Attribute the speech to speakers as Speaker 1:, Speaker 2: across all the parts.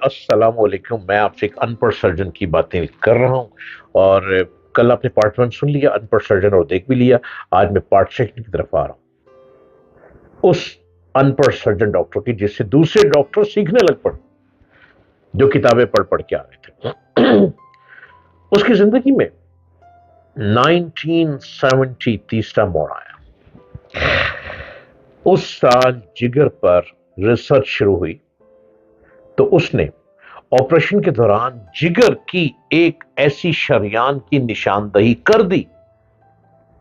Speaker 1: السلام علیکم. میں آپ سے ایک ان پڑھ سرجن کی باتیں کر رہا ہوں. اور کل آپ نے پارٹ 1 سن لیا ان پڑھ سرجن اور دیکھ بھی لیا. آج میں پارٹ 2 کی طرف آ رہا ہوں، اس ان پڑھ سرجن ڈاکٹر کی جس سے دوسرے ڈاکٹر سیکھنے لگ پڑے جو کتابیں پڑھ پڑھ کے آ رہے تھے. اس کی زندگی میں 1970 تیسرا موڑ آیا. اس سال جگر پر ریسرچ شروع ہوئی تو اس نے آپریشن کے دوران جگر کی ایک ایسی شریان کی نشاندہی کر دی.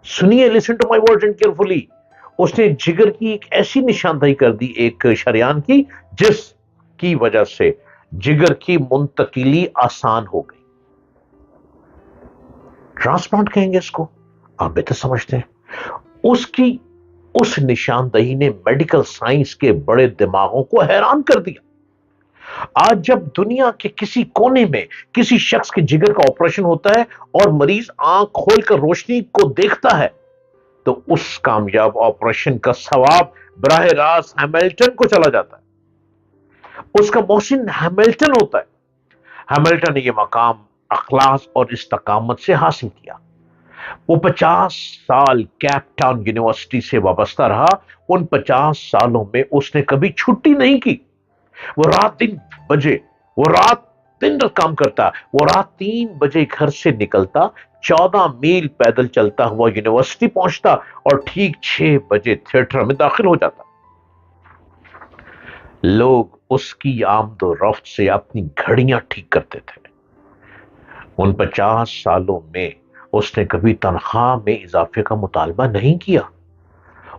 Speaker 1: سنیے، listen to my words and carefully. اس نے جگر کی ایک ایسی نشاندہی کر دی، ایک شریان کی، جس کی وجہ سے جگر کی منتقلی آسان ہو گئی. ٹرانسپلانٹ کہیں گے اس کو، آپ بہتر سمجھتے ہیں. اس نشاندہی نے میڈیکل سائنس کے بڑے دماغوں کو حیران کر دیا. آج جب دنیا کے کسی کونے میں کسی شخص کے جگر کا آپریشن ہوتا ہے اور مریض آنکھ کھول کر روشنی کو دیکھتا ہے تو اس کامیاب آپریشن کا ثواب براہ راست ہیملٹن کو چلا جاتا ہے. اس کا محسن ہیملٹن ہوتا ہے. ہیملٹن نے یہ مقام اخلاص اور استقامت سے حاصل کیا. وہ 50 سال کیپ ٹاؤن یونیورسٹی سے وابستہ رہا. ان 50 سالوں میں اس نے کبھی چھٹی نہیں کی. وہ رات دن کام کرتا. وہ رات 3 بجے گھر سے نکلتا، 14 میل پیدل چلتا ہوا یونیورسٹی پہنچتا اور ٹھیک 6 بجے تھیٹر میں داخل ہو جاتا. لوگ اس کی آمد و رفت سے اپنی گھڑیاں ٹھیک کرتے تھے. ان 50 سالوں میں اس نے کبھی تنخواہ میں اضافے کا مطالبہ نہیں کیا.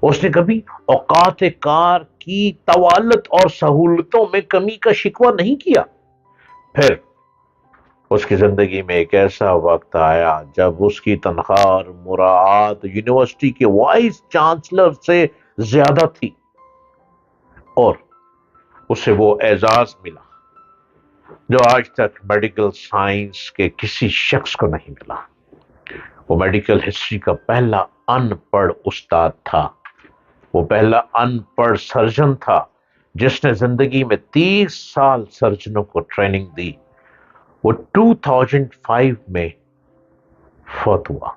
Speaker 1: اس نے کبھی اوقات کار کی طوالت اور سہولتوں میں کمی کا شکوہ نہیں کیا. پھر اس کی زندگی میں ایک ایسا وقت آیا جب اس کی تنخواہ اور مراعات یونیورسٹی کے وائس چانسلر سے زیادہ تھی اور اسے وہ اعزاز ملا جو آج تک میڈیکل سائنس کے کسی شخص کو نہیں ملا. وہ میڈیکل ہسٹری کا پہلا ان پڑھ استاد تھا. وہ پہلا ان پڑھ سرجن تھا جس نے زندگی میں 30 سال سرجنوں کو ٹریننگ دی. وہ 2005 میں فوت ہوا.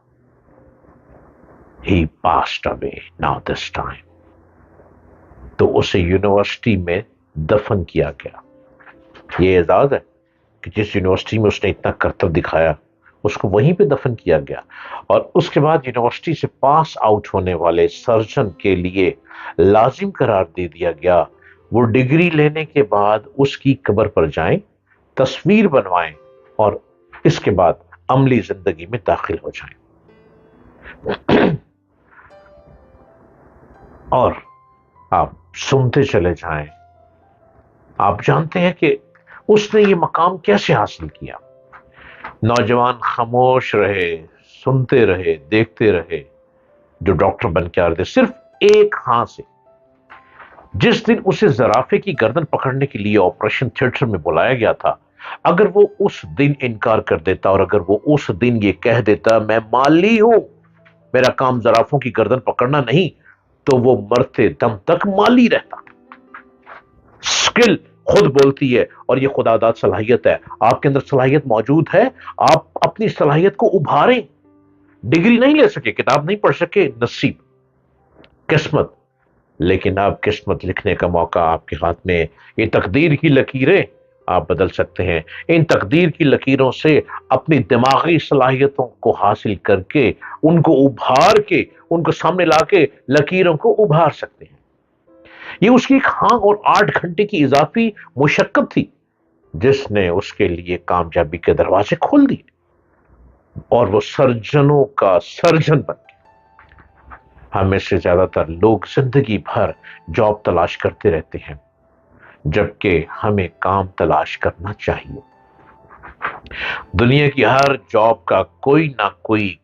Speaker 1: He passed away now this time. تو اسے یونیورسٹی میں دفن کیا گیا. یہ اعزاز ہے کہ جس یونیورسٹی میں اس نے اتنا کرتب دکھایا اس کو وہیں پہ دفن کیا گیا. اور اس کے بعد یونیورسٹی سے پاس آؤٹ ہونے والے سرجن کے لیے لازم قرار دے دیا گیا وہ ڈگری لینے کے بعد اس کی قبر پر جائیں، تصویر بنوائیں اور اس کے بعد عملی زندگی میں داخل ہو جائیں. اور آپ سنتے چلے جائیں. آپ جانتے ہیں کہ اس نے یہ مقام کیسے حاصل کیا. نوجوان خاموش رہے، سنتے رہے، دیکھتے رہے جو ڈاکٹر بن کے آ رہے تھے صرف ایک ہاں سے. جس دن اسے زرافے کی گردن پکڑنے کے لیے آپریشن تھیٹر میں بلایا گیا تھا، اگر وہ اس دن انکار کر دیتا اور اگر وہ اس دن یہ کہہ دیتا میں مالی ہوں، میرا کام زرافوں کی گردن پکڑنا نہیں، تو وہ مرتے دم تک مالی رہتا. سکل خود بولتی ہے اور یہ خدا داد صلاحیت ہے. آپ کے اندر صلاحیت موجود ہے، آپ اپنی صلاحیت کو ابھاریں. ڈگری نہیں لے سکے، کتاب نہیں پڑھ سکے، نصیب، قسمت، لیکن اب قسمت لکھنے کا موقع آپ کے ہاتھ میں. یہ تقدیر کی لکیریں آپ بدل سکتے ہیں. ان تقدیر کی لکیروں سے اپنی دماغی صلاحیتوں کو حاصل کر کے ان کو ابھار کے ان کو سامنے لا کے لکیروں کو ابھار سکتے ہیں. یہ اس کی ایک ہاں اور 8 گھنٹے کی اضافی مشقت تھی جس نے اس کے لیے کامیابی کے دروازے کھول دیے اور وہ سرجنوں کا سرجن بن گیا. ہمیں سے زیادہ تر لوگ زندگی بھر جاب تلاش کرتے رہتے ہیں جبکہ ہمیں کام تلاش کرنا چاہیے. دنیا کی ہر جاب کا کوئی نہ کوئی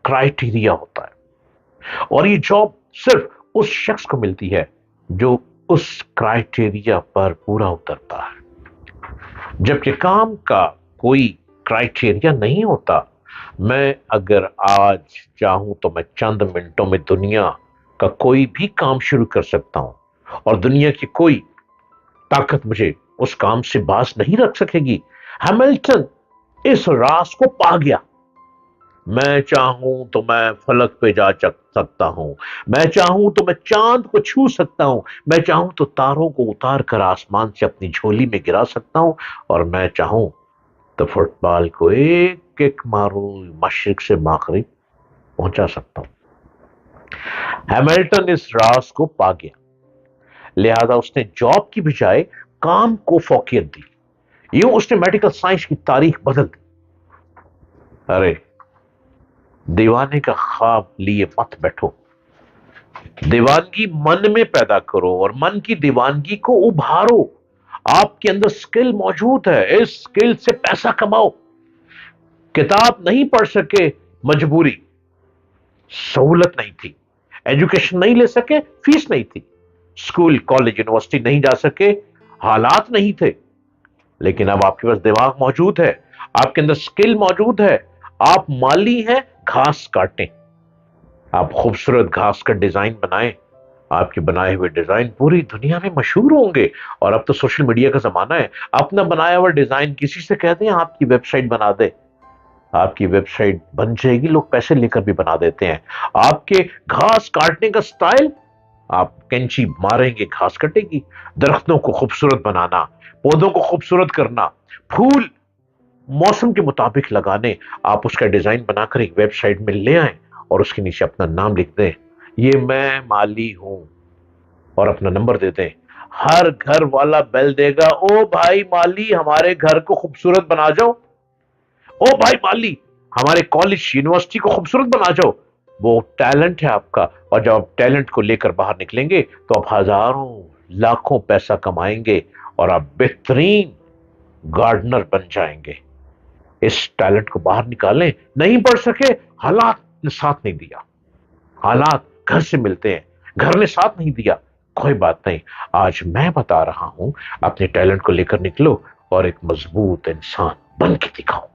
Speaker 1: کرائیٹیریا ہوتا ہے اور یہ جاب صرف اس شخص کو ملتی ہے جو اس کرائیٹیریا پر پورا اترتا ہے، جبکہ کام کا کوئی کرائیٹیریا نہیں ہوتا. میں اگر آج چاہوں تو میں چند منٹوں میں دنیا کا کوئی بھی کام شروع کر سکتا ہوں اور دنیا کی کوئی طاقت مجھے اس کام سے باز نہیں رکھ سکے گی۔ ہیملٹن اس راز کو پا گیا، میں چاہوں تو میں فلک پہ جا سکتا ہوں، میں چاہوں تو میں چاند کو چھو سکتا ہوں، میں چاہوں تو تاروں کو اتار کر آسمان سے اپنی جھولی میں گرا سکتا ہوں، اور میں چاہوں تو فٹ بال کو ایک ایک مارو مشرق سے مغرب پہنچا سکتا ہوں۔ ہیملٹن اس راز کو پا گیا، لہذا اس نے جاب کی بجائے کام کو فوقیت دی۔ یوں اس نے میڈیکل سائنس کی تاریخ بدل دی۔ ارے دیوانے کا خواب لیے مت بیٹھو، دیوانگی من میں پیدا کرو اور من کی دیوانگی کو ابھارو۔ آپ کے اندر سکل موجود ہے، اس سکل سے پیسہ کماؤ۔ کتاب نہیں پڑھ سکے مجبوری، سہولت نہیں تھی، ایجوکیشن نہیں لے سکے فیس نہیں تھی، اسکول کالج یونیورسٹی نہیں جا سکے حالات نہیں تھے، لیکن اب آپ کے پاس دماغ موجود ہے، آپ کے اندر سکل موجود ہے، آپ مالی ہیں، گھاس کاٹیں، آپ خوبصورت گھاس کا ڈیزائن بنائیں، آپ کے بنائے ہوئے ڈیزائن پوری دنیا میں مشہور ہوں گے۔ اور اب تو سوشل میڈیا کا زمانہ ہے، اپنا بنایا ہوا ڈیزائن کسی سے کہہ دیں آپ کی ویب سائٹ بنا دے، آپ کی ویب سائٹ بن جائے گی، لوگ پیسے لے کر بھی بنا دیتے ہیں۔ آپ کے گھاس کاٹنے کا سٹائل، آپ کینچی ماریں گے گھاس کٹے گی۔ درختوں کو خوبصورت بنانا، پودوں کو خوبصورت کرنا، پھول موسم کے مطابق لگانے، آپ اس کا ڈیزائن بنا کر ایک ویب سائٹ میں لے آئیں اور اس کے نیچے اپنا نام لکھ دیں، یہ میں مالی ہوں، اور اپنا نمبر دے دیں۔ ہر گھر والا بیل دے گا، او بھائی مالی ہمارے گھر کو خوبصورت بنا جاؤ، او بھائی مالی ہمارے کالج یونیورسٹی کو خوبصورت بنا جاؤ۔ وہ ٹیلنٹ ہے آپ کا، اور جب آپ ٹیلنٹ کو لے کر باہر نکلیں گے تو آپ ہزاروں لاکھوں پیسہ کمائیں گے اور آپ بہترین گارڈنر بن جائیں گے۔ اس ٹیلنٹ کو باہر نکالیں، نہیں پڑھ سکے، حالات نے ساتھ نہیں دیا، حالات گھر سے ملتے ہیں، گھر نے ساتھ نہیں دیا، کوئی بات نہیں، آج میں بتا رہا ہوں، اپنے ٹیلنٹ کو لے کر نکلو اور ایک مضبوط انسان بن کے دکھاؤ۔